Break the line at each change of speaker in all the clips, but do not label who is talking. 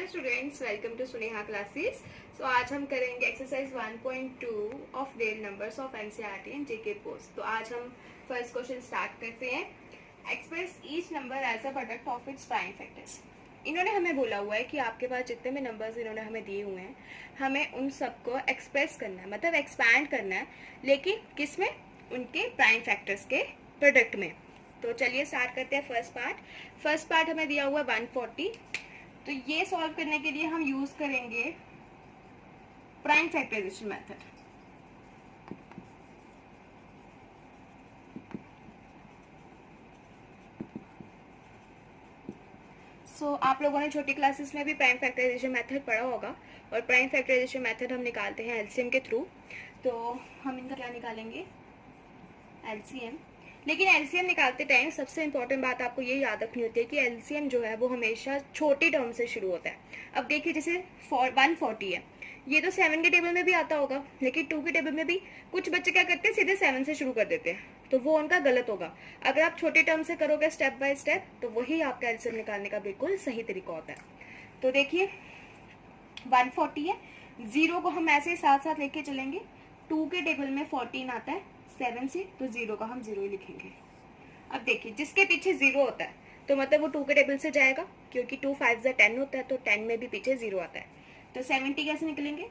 Hello students, welcome to Suneha classes. So आज हम करेंगे exercise 1.2 of real numbers of NCERT and GK post. तो आज हम फर्स्ट क्वेश्चन स्टार्ट करते हैं। Express each number as a product of its prime factors. इन्होंने हमें बोला हुआ है कि आपके पास जितने भी नंबर्स इन्होंने हमें दिए हुए हैं, हमें उन सबको एक्सप्रेस करना है, मतलब एक्सपैंड करना है, लेकिन किस में? उनके प्राइम फैक्टर्स के प्रोडक्ट में। तो चलिए स्टार्ट करते हैं फर्स्ट पार्ट हमें दिया हुआ है 140। तो ये सॉल्व करने के लिए हम यूज करेंगे प्राइम फैक्टराइजेशन मेथड। आप लोगों ने छोटी क्लासेस में भी प्राइम फैक्टराइजेशन मेथड पढ़ा होगा, और प्राइम फैक्टराइजेशन मेथड हम निकालते हैं एलसीएम के थ्रू। तो हम इनका क्या निकालेंगे? एलसीएम। लेकिन एलसीएम निकालते टाइम सबसे इंपॉर्टेंट बात आपको ये याद रखनी होती है कि एलसीएम जो है वो हमेशा छोटी टर्म से शुरू होता है। अब देखिए, जैसे 140 है, ये तो 7 के टेबल में भी आता होगा, लेकिन 2 के टेबल में भी कुछ बच्चे क्या करते हैं, सीधे 7 से शुरू कर देते हैं, तो वो उनका गलत होगा। अगर आप छोटे टर्म से करोगे स्टेप बाय स्टेप, तो वही आपका एलसीएम निकालने का बिल्कुल सही तरीका होता है। तो देखिए 140 है, 0 को हम ऐसे साथ साथ लेके चलेंगे। 2 के टेबल में 14 आता है 7 से, तो 0 का हम 0 ही लिखेंगे। अब देखिए, जिसके पीछे 0 होता है तो मतलब वो 2 के टेबल से जाएगा, क्योंकि 2 5 10 होता है, तो 10 में भी पीछे 0 आता है। तो 70 कैसे निकलेंगे?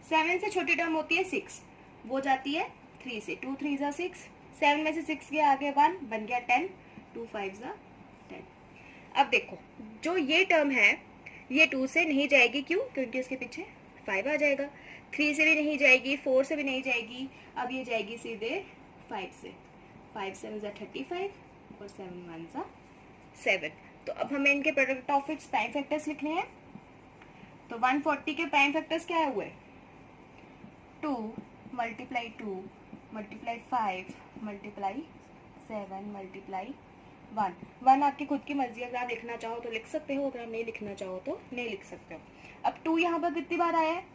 7 से छोटी टर्म होती है 6, वो जाती है 3 से। 2 3 जा 6, 7 में से 6 के आगे 1 बन गया 10, 2 5 जा 10। अब देखो, जो ये टर्म है ये 2 से नहीं जाएगी, क्यों? क्योंकि इसके पीछे 5 आ जाएगा। 3 से भी नहीं जाएगी, 4 से भी नहीं जाएगी, अब ये जाएगी सीधे 5 से। 5 7 जा 35 और 7 1 जा 7। तो अब हमें इनके product of its prime factors लिखने हैं। तो 140 के प्राइम फैक्टर्स क्या हुए? 2 मल्टीप्लाई 2 मल्टीप्लाई 5 मल्टीप्लाई 7 मल्टीप्लाई 1 आपकी खुद की मर्जी। अगर आप लिखना चाहो तो लिख सकते हो, अगर आप नहीं लिखना चाहो तो नहीं लिख सकते हो। अब 2 यहाँ पर कितनी बार आया है?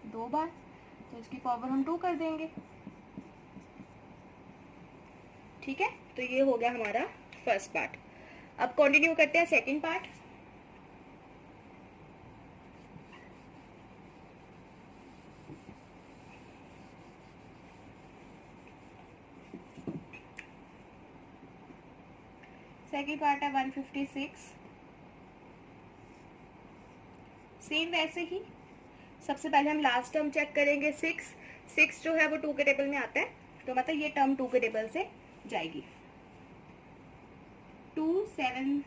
2 बार, तो इसकी पावर हम 2 कर देंगे। ठीक है, तो ये हो गया हमारा फर्स्ट पार्ट। अब कंटिन्यू करते हैं सेकंड पार्ट। सेकंड पार्ट है 156। सेम वैसे ही सबसे पहले हम लास्ट टर्म चेक करेंगे। 6 जो है वो 2 के टेबल में आता है, तो मतलब ये टर्म 2 के टेबल से जाएगी। 2 7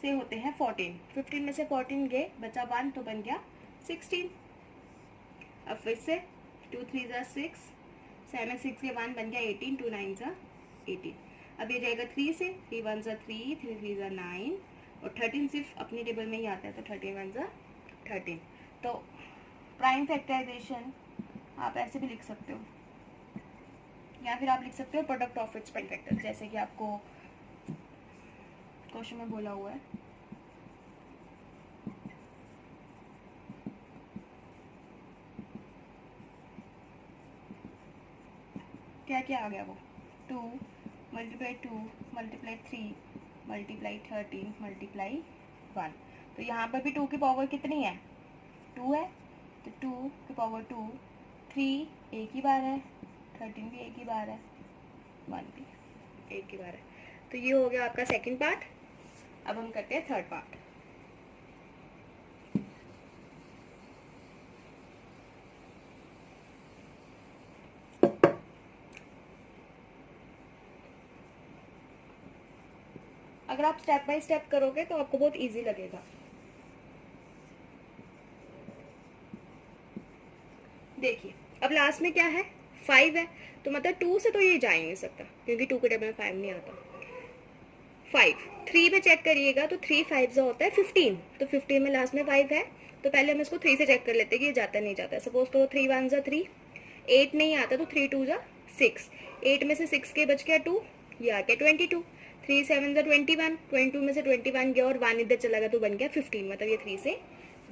से होते हैं 14, 15 में से 14 गए, बचा 1, तो बन गया 16। अब फिर से 2 3 जा 6, 7 6 के 1 बन गया 18, 2 9 जा 18। अब ये जाएगा 3 से, 3 1 जा 3, 3 3 जा 9, और 13 सिर्फ अपनी टेबल में ही आता है, तो 13 1 जा 13। तो प्राइम फैक्टराइजेशन आप ऐसे भी लिख सकते हो, या फिर आप लिख सकते हो product of its prime factors, जैसे कि आपको क्वेश्चन में बोला हुआ है। क्या क्या आ गया वो? 2 मल्टीप्लाई 2 मल्टीप्लाई 3 मल्टीप्लाई 13 मल्टीप्लाई 1। तो यहाँ पर भी 2 की पावर कितनी है? 2 है, तो 2 की पावर 2। 3 एक ही बार है, 13 भी एक ही बार है, 1 भी एक ही बार है। तो ये हो गया आपका सेकंड पार्ट। अब हम करते हैं थर्ड पार्ट। अगर आप स्टेप बाय स्टेप करोगे तो आपको बहुत इजी लगेगा। देखिए, अब लास्ट में क्या है? 5 है, तो मतलब 2 से तो ये जा ही नहीं सकता, क्योंकि 2 के टेबल में 5 नहीं आता। 5 3 पे चेक करिएगा, तो 3 5 जो होता है 15, तो 15 में लास्ट में 5 है, तो पहले हम इसको 3 से चेक कर लेते हैं कि ये जाता नहीं जाता। सपोज करो 3 1 जा 3, 8 नहीं आता, तो 3 2 जा 6, 8 में से 6 के बच गया 2, ये आ गया 22। 3 7 जा 21, 22 में से 21 गया और 1 इधर चला गया, तो बन गया 15, मतलब ये 3 से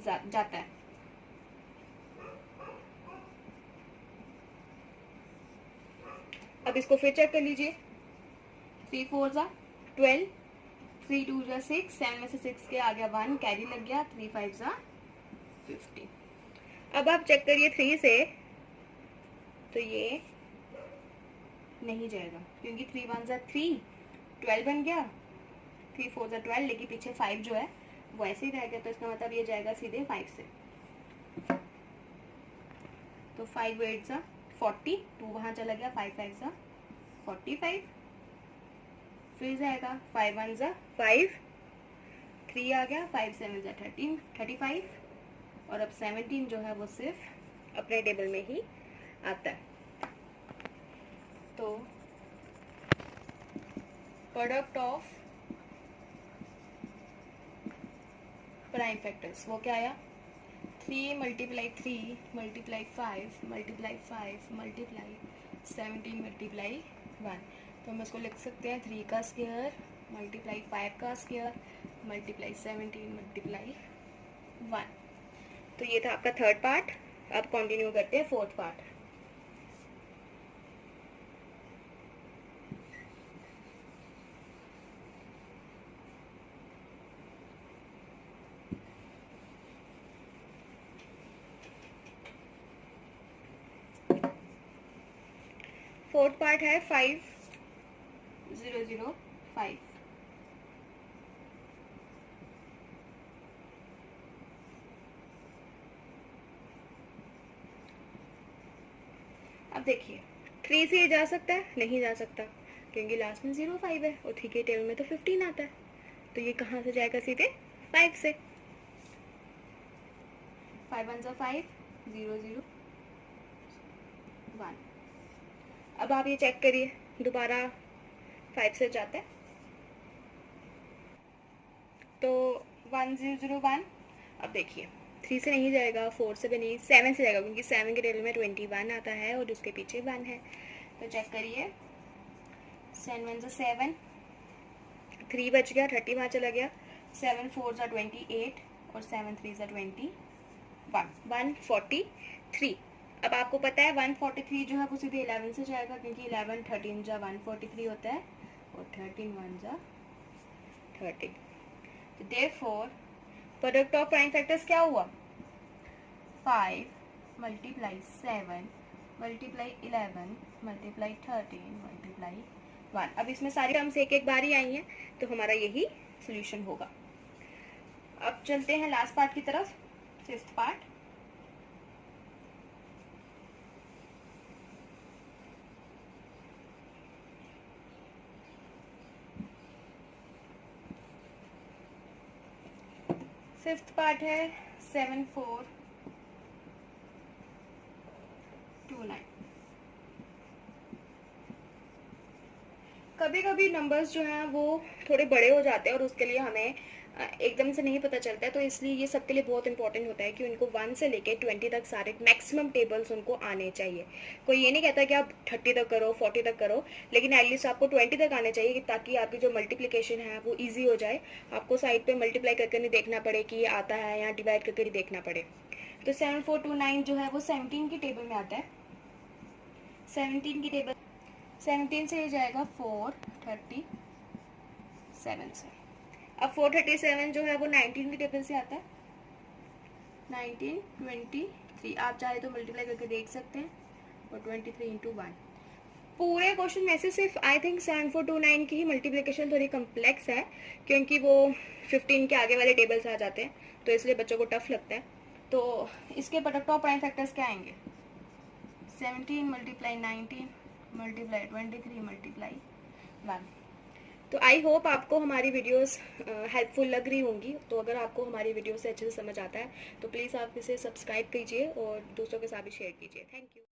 जाता है। अब इसको फिर चेक कर लीजिए। 3 4 जा 12, 3 2 जा 6, 7 में से 6 के आ गया 1, कैरी लग गया, 3 5 जा 50। अब आप चेक करिए 3 से, तो ये नहीं जाएगा क्योंकि 3 1 जा 3, 12 बन गया, 3 4 जा 12, लेकिन पीछे 5 जो है वो ऐसे ही रह गया, तो इसका मतलब ये जाएगा सीधे 5 से। तो 5 8 जा 40, 2 वहाँ चला गया, 5 5 जा 45, फिर जाएगा 5 1 जा 5, 3 आ गया, 5 7 जा 13, 35, और अब 17 जो है वो सिर्फ अपने टेबल में ही आता है। तो प्रोडक्ट ऑफ प्राइम फैक्टर्स वो क्या आया, 3 multiply 3 multiply 5 multiply 5 multiply 17 multiply 1। तो हम इसको लिख सकते हैं 3 का स्क्वायर मल्टीप्लाई 5 का स्क्वायर मल्टीप्लाई 17 मल्टीप्लाई 1। तो ये था आपका थर्ड पार्ट। अब कंटिन्यू करते हैं फोर्थ पार्ट। फोर्थ पार्ट है 5005। अब देखिए 3 से ये जा सकता है, नहीं जा सकता क्योंकि लास्ट में 05 है और 3 के टेबल में तो 15 आता है। तो ये कहाँ से जाएगा, सीधे 5 से। 5 1 5, 0 0 1। अब आप ये चेक करिए, दोबारा 5 से जाता है तो 1 0 0 1। अब देखिए 3 से नहीं जाएगा, 4 से भी नहीं, 7 से जाएगा क्योंकि 7 के टेबल में 21 आता है और उसके पीछे 1 है। तो चेक करिए 7 1 जा 7, 3 बच गया, 30 वहाँ चला गया, 7 4 जा 28 और 7 3 जा 21, 143। अब आपको पता है 143 जो है वो सीधे 11 से जाएगा क्योंकि 11 13 जा 143 होता है और 13 1 जा 13। तो therefore product of prime factors क्या हुआ, 5 मल्टीप्लाई 7 मल्टीप्लाई 11 मल्टीप्लाई 13 मल्टीप्लाई 1। अब इसमें सारी टर्म्स एक एक बार ही आई हैं तो हमारा यही सोल्यूशन होगा। अब चलते हैं लास्ट पार्ट की तरफ, फिफ्थ पार्ट। फिफ्थ पार्ट है 7429। कभी कभी नंबर्स जो हैं वो थोड़े बड़े हो जाते हैं और उसके लिए हमें एकदम से नहीं पता चलता है, तो इसलिए ये सबके लिए बहुत इंपॉर्टेंट होता है कि उनको 1 से लेके 20 तक सारे मैक्सिमम टेबल्स उनको आने चाहिए। कोई ये नहीं कहता कि आप 30 तक करो, 40 तक करो, लेकिन एटलीस्ट आपको 20 तक आने चाहिए ताकि आपकी जो मल्टीप्लिकेशन है वो ईजी हो जाए। आपको साइड पे मल्टीप्लाई करके नहीं देखना पड़े कि ये आता है, या डिवाइड करके नहीं देखना पड़े। तो 7429 जो है वो 17 की टेबल में आता है। 17 की टेबल 17 से ये जाएगा 437 से। अब 437 जो है वो 19 की टेबल से आता है, 19 23। आप चाहे तो मल्टीप्लाई करके देख सकते हैं, और 23 इंटू 1। पूरे क्वेश्चन में से सिर्फ आई थिंक 7429 की ही मल्टीप्लिकेशन थोड़ी कम्प्लेक्स है क्योंकि वो 15 के आगे वाले टेबल्स आ जाते हैं, तो इसलिए बच्चों को टफ लगता है। तो इसके प्रोडक्ट ऑफ प्राइम फैक्टर्स क्या आएंगे, 17 मल्टीप्लाई 19 मल्टीप्लाई 23 मल्टीप्लाई 1। तो आई होप आपको हमारी वीडियोस हेल्पफुल लग रही होंगी। तो अगर आपको हमारी वीडियो से अच्छे से समझ आता है तो प्लीज़ आप इसे सब्सक्राइब कीजिए और दूसरों के साथ भी शेयर कीजिए। Thank you.